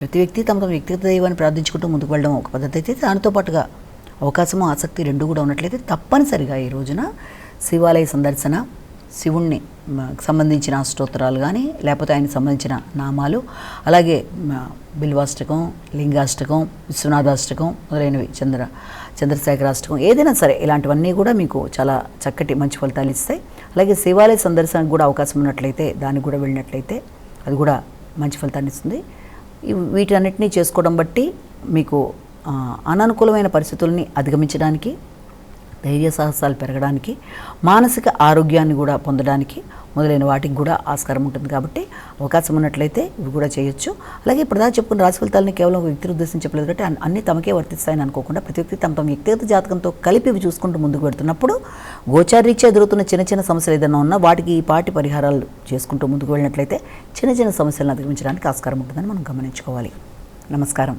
ప్రతి వ్యక్తి తమ వ్యక్తిగత దైవాన్ని ప్రార్థించుకుంటూ ముందుకు వెళ్ళడం ఒక పద్ధతి అయితే, దానితో పాటుగా అవకాశము ఆసక్తి రెండు కూడా ఉన్నట్లయితే తప్పనిసరిగా ఈ రోజున శివాలయ సందర్శన, శివుణ్ణి సంబంధించిన స్తోత్రాలు కానీ లేకపోతే ఆయనకు సంబంధించిన నామాలు, అలాగే బిల్వాష్టకం, లింగాష్టకం, విశ్వనాథాష్టకం మొదలైనవి, చంద్రశేఖరాష్టకం, ఏదైనా సరే ఇలాంటివన్నీ కూడా మీకు చాలా చక్కటి మంచి ఫలితాలు ఇస్తాయి. అలాగే శివాలయ సందర్శనకు కూడా అవకాశం ఉన్నట్లయితే దానికి కూడా వెళ్ళినట్లయితే అది కూడా మంచి ఫలితాన్ని ఇస్తుంది. వీటన్నిటినీ చేసుకోవడం బట్టి మీకు అననుకూలమైన పరిస్థితుల్ని అధిగమించడానికి, ధైర్య సాహసాలు పెరగడానికి, మానసిక ఆరోగ్యాన్ని కూడా పొందడానికి మొదలైన వాటికి కూడా ఆస్కారం ఉంటుంది. కాబట్టి అవకాశం ఉన్నట్లయితే ఇవి కూడా చేయొచ్చు. అలాగే ఇప్పుడు దాకా చెప్పుకున్న రాశి ఫలితాలని కేవలం ఒక వ్యక్తిని ఉద్దేశించి చెప్పలేదు కాబట్టి అన్నీ తమకే వర్తిస్తాయని అనుకోకుండా ప్రతి వ్యక్తి తమ వ్యక్తిగత జాతకంతో కలిపి ఇవి చూసుకుంటూ ముందుకు పెడుతున్నప్పుడు గోచారీత్యా ఎదురుతున్న చిన్న సమస్యలు ఏదైనా ఉన్నా వాటికి ఈ పాటి పరిహారాలు చేసుకుంటూ ముందుకు వెళ్ళినట్లయితే చిన్న సమస్యలను అధిగమించడానికి ఆస్కారం ఉంటుందని మనం గమనించుకోవాలి. నమస్కారం.